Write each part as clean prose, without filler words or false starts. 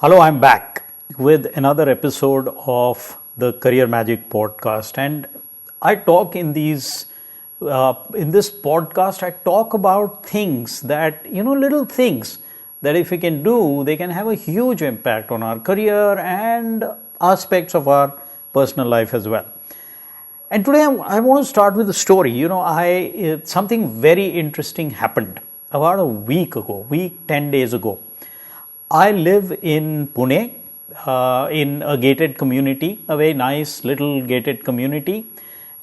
Hello, I'm back with another episode of the Career Magic podcast, and I talk in this podcast. I talk about things that little things that if we can do, they can have a huge impact on our career and aspects of our personal life as well. And today I want to start with a story. Something very interesting happened about a week, 10 days ago. I live in Pune, in a gated community, a very nice little gated community,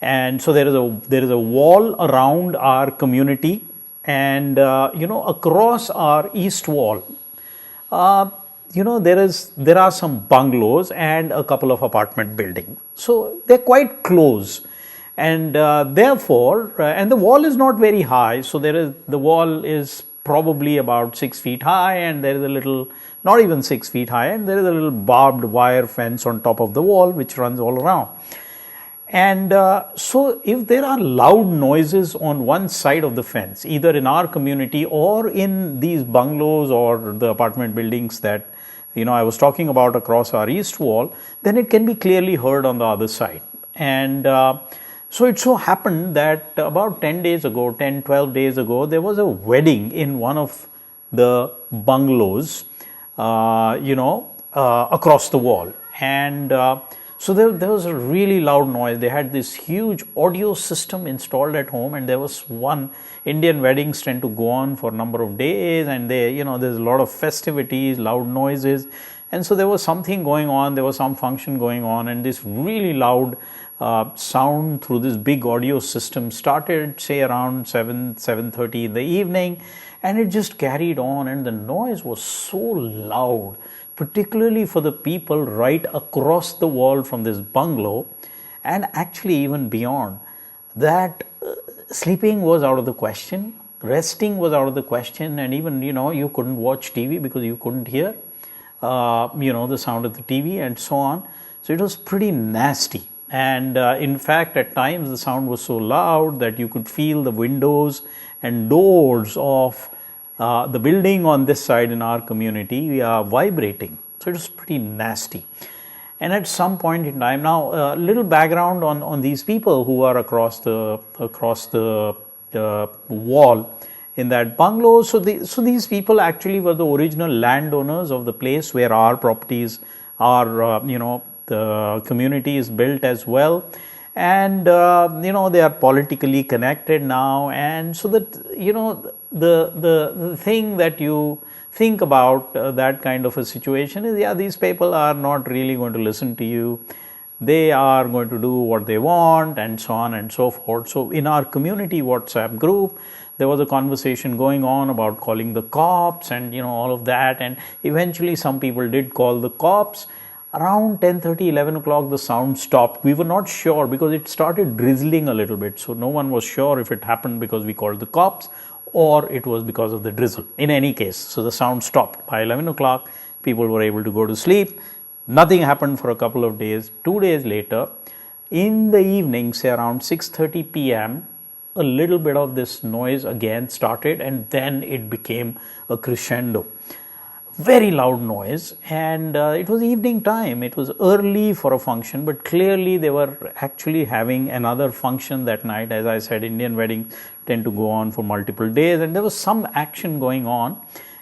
and so there is a wall around our community, and across our east wall, there are some bungalows and a couple of apartment buildings. So they're quite close, and and the wall is not very high. So the wall is probably about 6 feet high, and there is a little, not even 6 feet high, and there is a little barbed wire fence on top of the wall which runs all around. And so if there are loud noises on one side of the fence, either in our community or in these bungalows or the apartment buildings that I was talking about across our east wall, then it can be clearly heard on the other side. And so it so happened that about 12 days ago, there was a wedding in one of the bungalows, across the wall. And so there was a really loud noise. They had this huge audio system installed at home, and there was one. Indian weddings tend to go on for a number of days, and there's a lot of festivities, loud noises. And so there was something going on, there was some function going on, and this really loud sound through this big audio system started, say, around 7:30 in the evening, and it just carried on, and the noise was so loud, particularly for the people right across the wall from this bungalow, and actually even beyond that. Sleeping was out of the question, resting was out of the question, and even you couldn't watch TV because you couldn't hear the sound of the TV and so on. So it was pretty nasty. And in fact, at times the sound was so loud that you could feel the windows and doors of the building on this side in our community vibrating. So it was pretty nasty. And at some point in time, now a little background on these people who are across the wall in that bungalow. So these people actually were the original landowners of the place where our properties are. The community is built as well, and they are politically connected now. And so that the thing that you think about that kind of a situation is, these people are not really going to listen to you. They are going to do what they want, and so on and so forth. So in our community WhatsApp group, there was a conversation going on about calling the cops and all of that, and eventually some people did call the cops. Around 10:30, 11 o'clock, the sound stopped. We were not sure because it started drizzling a little bit. So no one was sure if it happened because we called the cops or it was because of the drizzle. In any case, so the sound stopped. By 11 o'clock, people were able to go to sleep. Nothing happened for a couple of days. 2 days later, in the evening, say around 6:30 p.m., a little bit of this noise again started, and then it became a crescendo. Very loud noise, and it was evening time. It was early for a function, but clearly they were actually having another function that night. As I said, Indian weddings tend to go on for multiple days, and there was some action going on,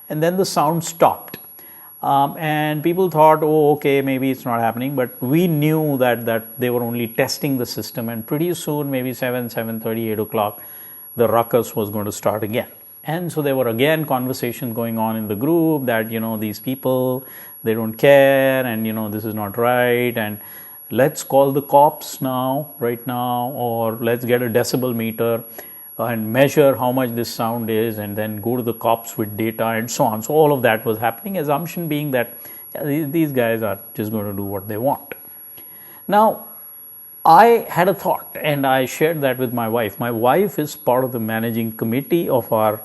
and then the sound stopped. And people thought, oh, okay, maybe it's not happening, but we knew that they were only testing the system, and pretty soon, maybe 7:30, 8 o'clock, the ruckus was going to start again. And so there were again conversations going on in the group that these people, they don't care, and this is not right, and let's call the cops right now, or let's get a decibel meter and measure how much this sound is, and then go to the cops with data and so on. So all of that was happening, assumption being that these guys are just going to do what they want. Now, I had a thought, and I shared that with my wife. My wife is part of the managing committee of our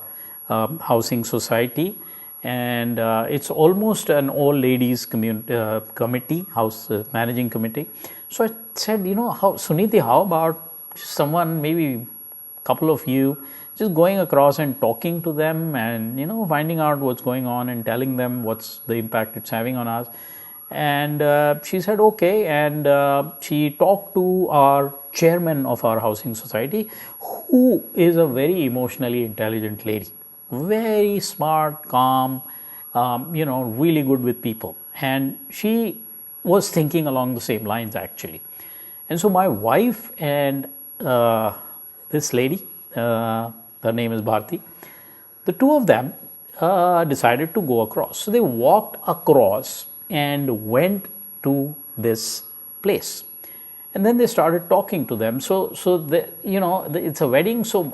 housing society, and it's almost an all ladies committee, house managing committee. So I said, Suniti, how about someone, maybe a couple of you, just going across and talking to them and finding out what's going on and telling them what's the impact it's having on us. And she said okay, and she talked to our chairman of our housing society, who is a very emotionally intelligent lady, very smart, calm, really good with people. And she was thinking along the same lines actually. And so my wife and this lady, her name is Bharti, the two of them decided to go across. So they walked across and went to this place. And then they started talking to them. So it's a wedding. So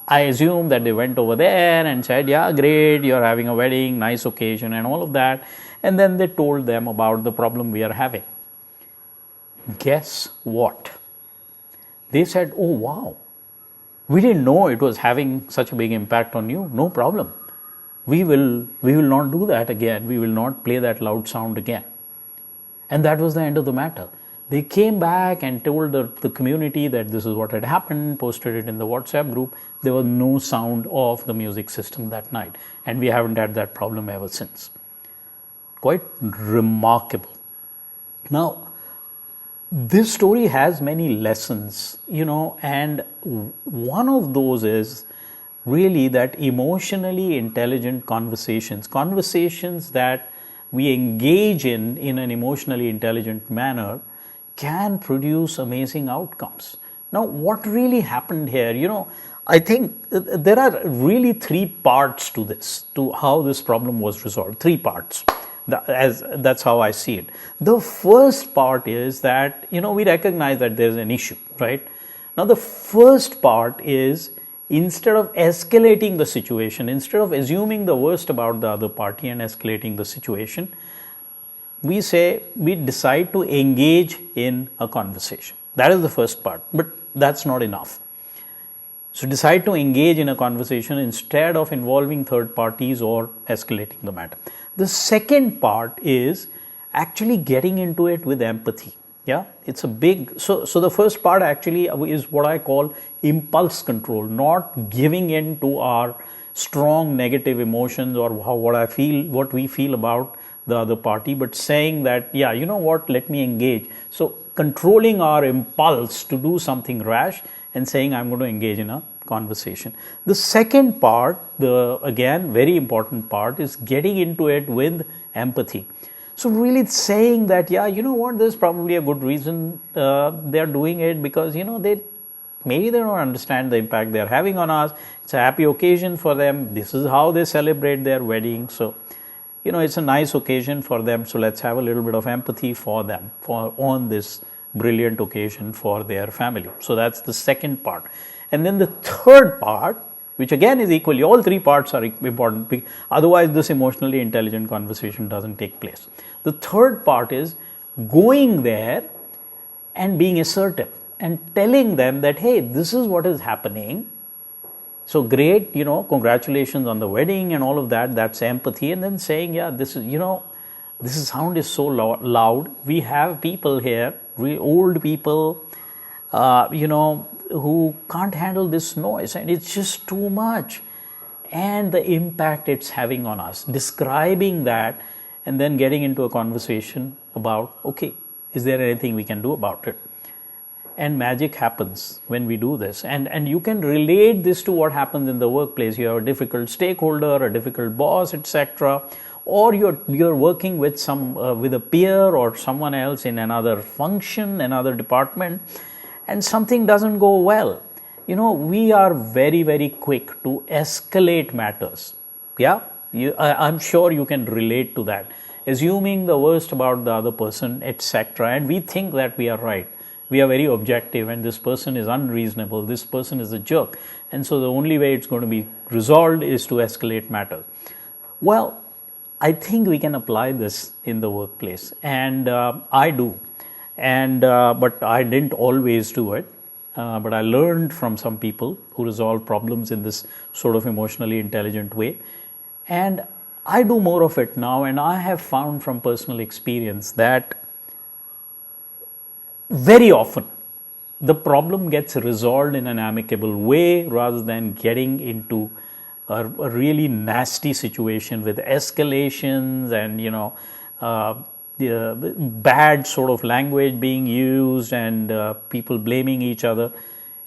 I assume that they went over there and said, yeah, great, you're having a wedding, nice occasion and all of that. And then they told them about the problem we are having. Guess what? They said, oh wow, we didn't know it was having such a big impact on you. No problem. We will not do that again. We will not play that loud sound again. And that was the end of the matter. They came back and told the community that this is what had happened, posted it in the WhatsApp group. There was no sound of the music system that night. And we haven't had that problem ever since. Quite remarkable. Now, this story has many lessons, and one of those is really that emotionally intelligent conversations that we engage in an emotionally intelligent manner can produce amazing outcomes. Now, what really happened here, I think there are really three parts to this, to how this problem was resolved. Three parts. That's how I see it. The first part is that, we recognize that there's an issue, right? Now, the first part is, instead of escalating the situation, instead of assuming the worst about the other party and escalating the situation, we decide to engage in a conversation. That is the first part, but that's not enough. So decide to engage in a conversation instead of involving third parties or escalating the matter. The second part is actually getting into it with empathy. Yeah, it's a big, so the first part actually is what I call impulse control, not giving in to our strong negative emotions or what we feel about the other party, but saying that, yeah, you know what, let me engage. So controlling our impulse to do something rash and saying, I'm going to engage in a conversation. The second part, the again very important part, is getting into it with empathy. So really saying that, yeah, you know what, there's probably a good reason they're doing it, because maybe they don't understand the impact they're having on us. It's a happy occasion for them. This is how they celebrate their wedding. So it's a nice occasion for them. So let's have a little bit of empathy for them on this brilliant occasion for their family. So that's the second part. And then the third part, which again is equally, all three parts are important, otherwise this emotionally intelligent conversation doesn't take place. The third part is going there and being assertive and telling them that, hey, this is what is happening. So great, congratulations on the wedding and all of that, that's empathy. And then saying, yeah, this sound is so loud. We have people here, old people, who can't handle this noise, and it's just too much, and the impact it's having on us. Describing that and then getting into a conversation about, okay, is there anything we can do about it? And magic happens when we do this. And you can relate this to what happens in the workplace. You have a difficult stakeholder, a difficult boss, etc., or you're working with with a peer or someone else in another function, another department, and something doesn't go well. We are very, very quick to escalate matters. Yeah, I'm sure you can relate to that. Assuming the worst about the other person, etc., and we think that we are right. We are very objective, and this person is unreasonable, this person is a jerk. And so the only way it's going to be resolved is to escalate matters. Well, I think we can apply this in the workplace, and I do. But I didn't always do it. But I learned from some people who resolve problems in this sort of emotionally intelligent way. And I do more of it now, and I have found from personal experience that very often the problem gets resolved in an amicable way rather than getting into a really nasty situation with escalations and the bad sort of language being used and people blaming each other.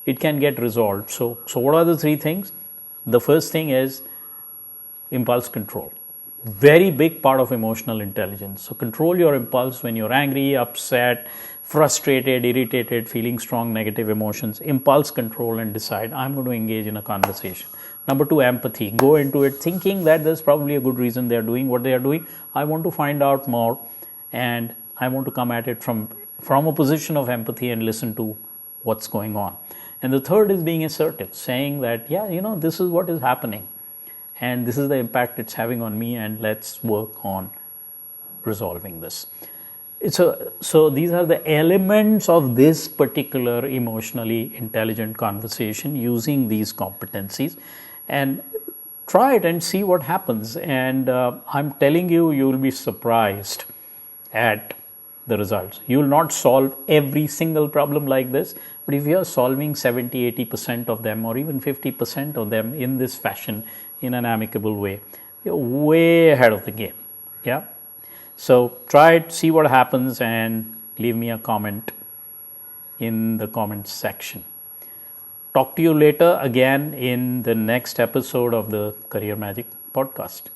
It can get resolved. So what are the three things? The first thing is impulse control. Very big part of emotional intelligence. So control your impulse when you're angry, upset, frustrated, irritated, feeling strong negative emotions. Impulse control and decide, I'm going to engage in a conversation. Number two, empathy. Go into it thinking that there's probably a good reason they're doing what they are doing. I want to find out more, and I want to come at it from a position of empathy and listen to what's going on. And the third is being assertive, saying that, this is what is happening and this is the impact it's having on me, and let's work on resolving this. So these are the elements of this particular emotionally intelligent conversation using these competencies, and try it and see what happens. And I'm telling you, you will be surprised at the results. You will not solve every single problem like this, but if you are solving 70-80% of them or even 50% of them in this fashion, in an amicable way, you're way ahead of the game. Yeah. So try it, see what happens, and leave me a comment in the comments section. Talk to you later again in the next episode of the Career Magic podcast.